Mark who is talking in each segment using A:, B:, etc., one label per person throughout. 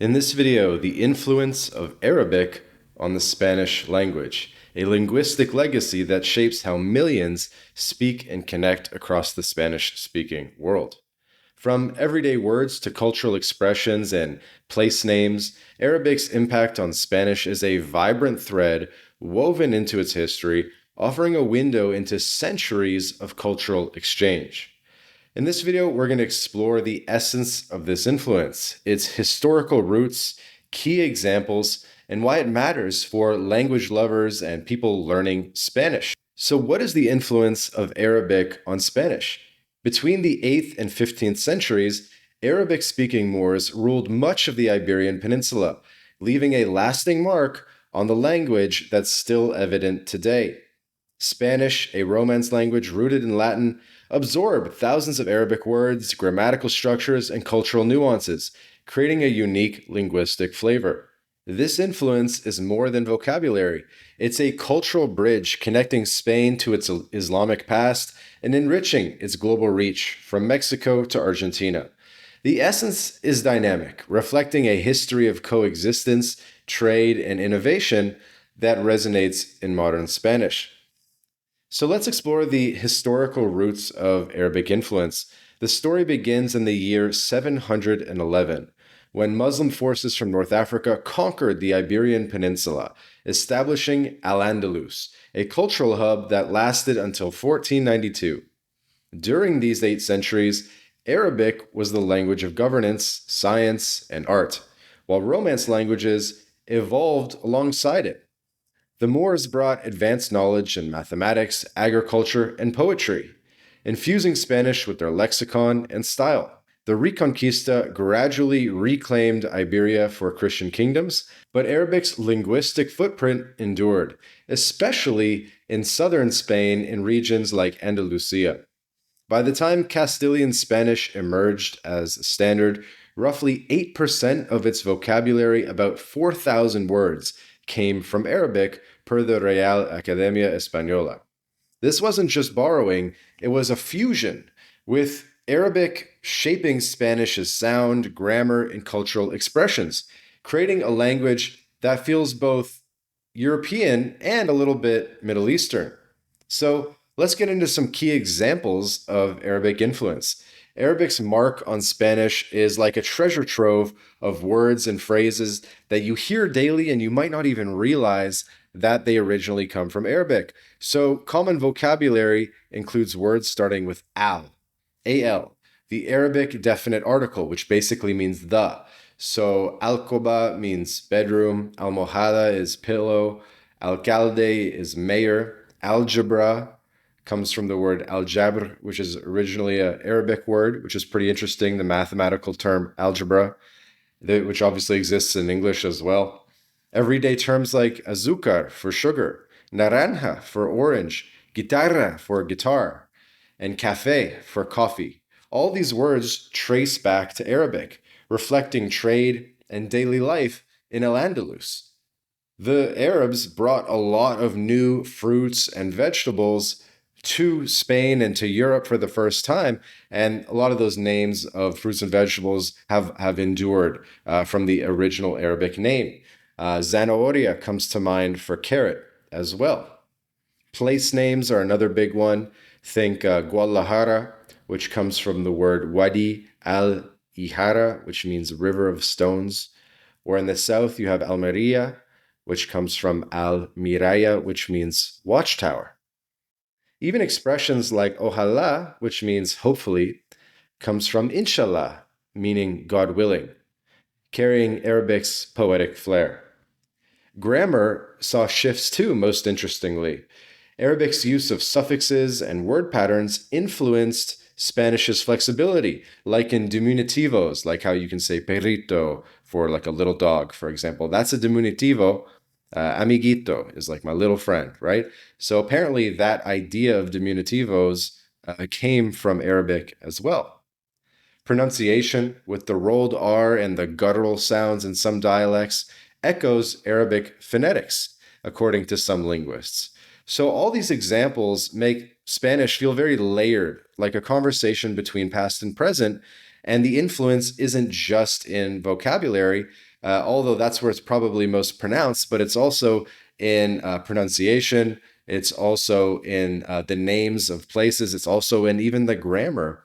A: In this video, the influence of Arabic on the Spanish language, a linguistic legacy that shapes how millions speak and connect across the Spanish-speaking world. From everyday words to cultural expressions and place names, Arabic's impact on Spanish is a vibrant thread woven into its history, offering a window into centuries of cultural exchange. In this video, we're going to explore the essence of this influence, its historical roots, key examples, and why it matters for language lovers and people learning Spanish. So what is the influence of Arabic on Spanish? Between the 8th and 15th centuries, Arabic-speaking Moors ruled much of the Iberian Peninsula, leaving a lasting mark on the language that's still evident today. Spanish, a Romance language rooted in Latin, absorbed thousands of Arabic words, grammatical structures, and cultural nuances, creating a unique linguistic flavor. This influence is more than vocabulary. It's a cultural bridge connecting Spain to its Islamic past and enriching its global reach from Mexico to Argentina. The essence is dynamic, reflecting a history of coexistence, trade, and innovation that resonates in modern Spanish. So let's explore the historical roots of Arabic influence. The story begins in the year 711, when Muslim forces from North Africa conquered the Iberian Peninsula, establishing Al-Andalus, a cultural hub that lasted until 1492. During these 8 centuries, Arabic was the language of governance, science, and art, while Romance languages evolved alongside it. The Moors brought advanced knowledge in mathematics, agriculture, and poetry, infusing Spanish with their lexicon and style. The Reconquista gradually reclaimed Iberia for Christian kingdoms, but Arabic's linguistic footprint endured, especially in southern Spain in regions like Andalusia. By the time Castilian Spanish emerged as standard, roughly 8% of its vocabulary, about 4,000 words, came from Arabic per the Real Academia Española. This wasn't just borrowing, it was a fusion, with Arabic shaping Spanish's sound, grammar, and cultural expressions, creating a language that feels both European and a little bit Middle Eastern. So let's get into some key examples of Arabic influence. Arabic's mark on Spanish is like a treasure trove of words and phrases that you hear daily and you might not even realize that they originally come from Arabic. So common vocabulary includes words starting with al, al, the Arabic definite article, which basically means the. So alcoba means bedroom, almohada is pillow, alcalde is mayor, algebra comes from the word al-jabr, which is originally an Arabic word, which is pretty interesting, the mathematical term algebra, which obviously exists in English as well. Everyday terms like azúcar for sugar, naranja for orange, guitarra for guitar, and café for coffee. All these words trace back to Arabic, reflecting trade and daily life in Al-Andalus. The Arabs brought a lot of new fruits and vegetables to Spain and to Europe for the first time, and a lot of those names of fruits and vegetables have endured from the original Arabic name. Zanahoria comes to mind for carrot as well. Place names are another big one. Think Guadalajara, which comes from the word Wadi al-Ihara, which means river of stones. Or in the south, you have Almeria, which comes from al-Miraya, which means watchtower. Even expressions like ojalá, which means hopefully, comes from inshallah, meaning God willing, carrying Arabic's poetic flair. Grammar saw shifts too, most interestingly. Arabic's use of suffixes and word patterns influenced Spanish's flexibility, like in diminutivos, like how you can say perrito for like a little dog, for example. That's a diminutivo. Amiguito is like my little friend, right? So apparently that idea of diminutivos came from Arabic as well. Pronunciation, with the rolled R and the guttural sounds in some dialects, echoes Arabic phonetics, according to some linguists. So all these examples make Spanish feel very layered, like a conversation between past and present, And the influence isn't just in vocabulary, although that's where it's probably most pronounced, but it's also in pronunciation. It's also in the names of places. It's also in even the grammar,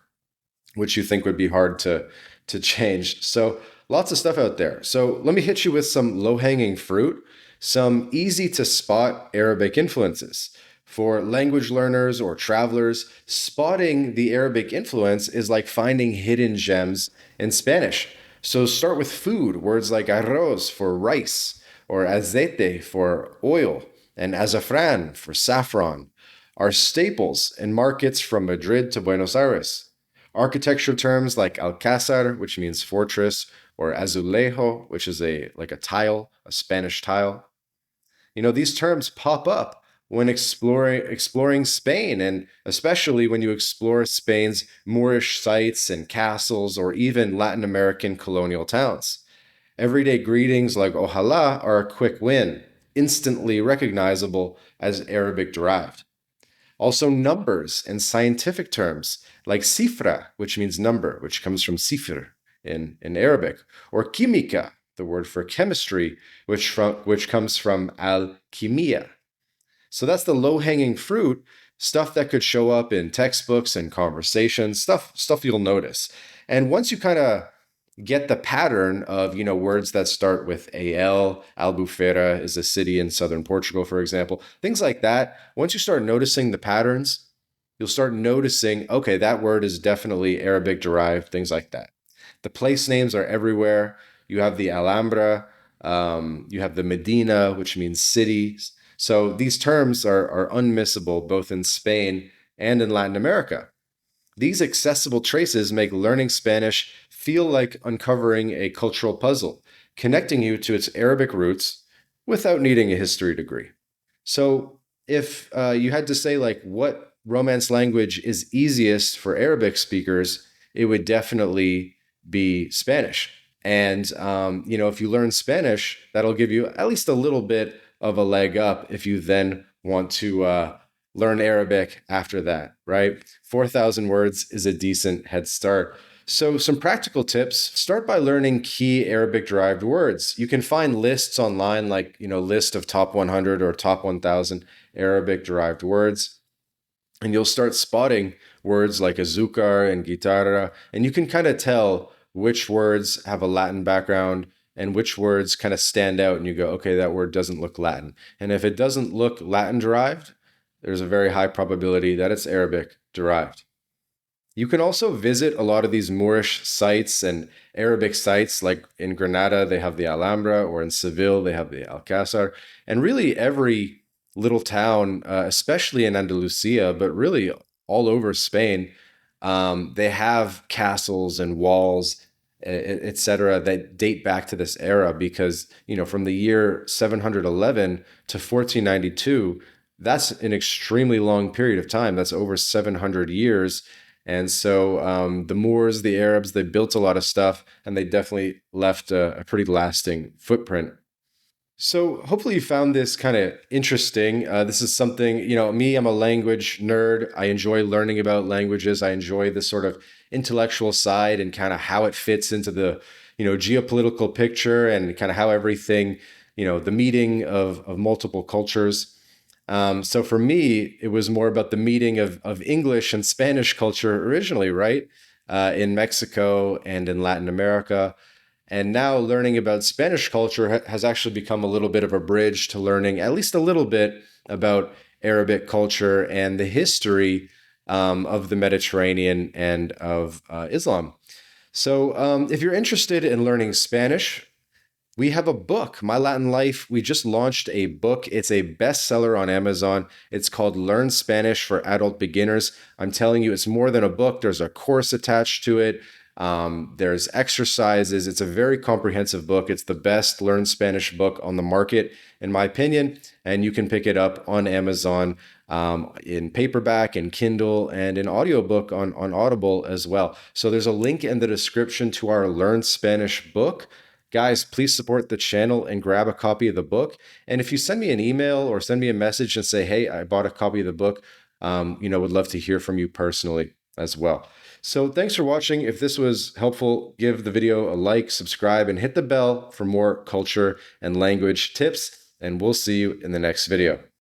A: which you think would be hard to change. So lots of stuff out there. So let me hit you with some low-hanging fruit, some easy to spot Arabic influences. For language learners or travelers, spotting the Arabic influence is like finding hidden gems in Spanish. So start with food, words like arroz for rice, or aceite for oil, and azafran for saffron are staples in markets from Madrid to Buenos Aires. Architecture terms like alcázar, which means fortress, or azulejo, which is a tile, a Spanish tile. These terms pop up when exploring Spain, and especially when you explore Spain's Moorish sites and castles, or even Latin American colonial towns. Everyday greetings like ojalá are a quick win, instantly recognizable as Arabic derived. Also, numbers and scientific terms like cifra, which means number, which comes from cifr in Arabic, or química, the word for chemistry, which comes from alquimia. So that's the low-hanging fruit, stuff that could show up in textbooks and conversations, stuff you'll notice. And once you kind of get the pattern of, words that start with AL, Albufeira is a city in southern Portugal, for example, things like that. Once you start noticing the patterns, you'll start noticing, okay, that word is definitely Arabic derived, things like that. The place names are everywhere. You have the Alhambra, you have the Medina, which means cities. So these terms are unmissable both in Spain and in Latin America. These accessible traces make learning Spanish feel like uncovering a cultural puzzle, connecting you to its Arabic roots without needing a history degree. So if you had to say what Romance language is easiest for Arabic speakers, it would definitely be Spanish. And, if you learn Spanish, that'll give you at least a little bit of a leg up if you then want to learn Arabic after that, right? 4,000 words is a decent head start. So some practical tips: start by learning key Arabic derived words. You can find lists online like, list of top 100 or top 1,000 Arabic derived words. And you'll start spotting words like azúcar and guitarra, and you can kind of tell which words have a Latin background and which words kind of stand out and you go, okay, that word doesn't look Latin. And if it doesn't look Latin derived, there's a very high probability that it's Arabic derived. You can also visit a lot of these Moorish sites and Arabic sites, like in Granada, they have the Alhambra, or in Seville, they have the Alcázar. And really every little town, especially in Andalusia, but really all over Spain, they have castles and walls, etc., that date back to this era because, from the year 711 to 1492, that's an extremely long period of time. That's over 700 years. And so the Moors, the Arabs, they built a lot of stuff, and they definitely left a pretty lasting footprint. So hopefully you found this kind of interesting. This is something, me, I'm a language nerd. I enjoy learning about languages. I enjoy the sort of intellectual side and kind of how it fits into the, geopolitical picture and kind of how everything, the meeting of multiple cultures. So for me, it was more about the meeting of English and Spanish culture originally, right? In Mexico and in Latin America. And now learning about Spanish culture has actually become a little bit of a bridge to learning at least a little bit about Arabic culture and the history of the Mediterranean and of Islam. So if you're interested in learning Spanish, we have a book, My Latin Life. We just launched a book. It's a bestseller on Amazon. It's called Learn Spanish for Adult Beginners. I'm telling you, it's more than a book. There's a course attached to it. There's exercises. It's a very comprehensive book. It's the best Learn Spanish book on the market, in my opinion. And you can pick it up on Amazon in paperback, in Kindle, and in audiobook on Audible as well. So there's a link in the description to our Learn Spanish book. Guys, please support the channel and grab a copy of the book. And if you send me an email or send me a message and say, hey, I bought a copy of the book, would love to hear from you personally as well. So thanks for watching. If this was helpful, give the video a like, subscribe, and hit the bell for more culture and language tips. And we'll see you in the next video.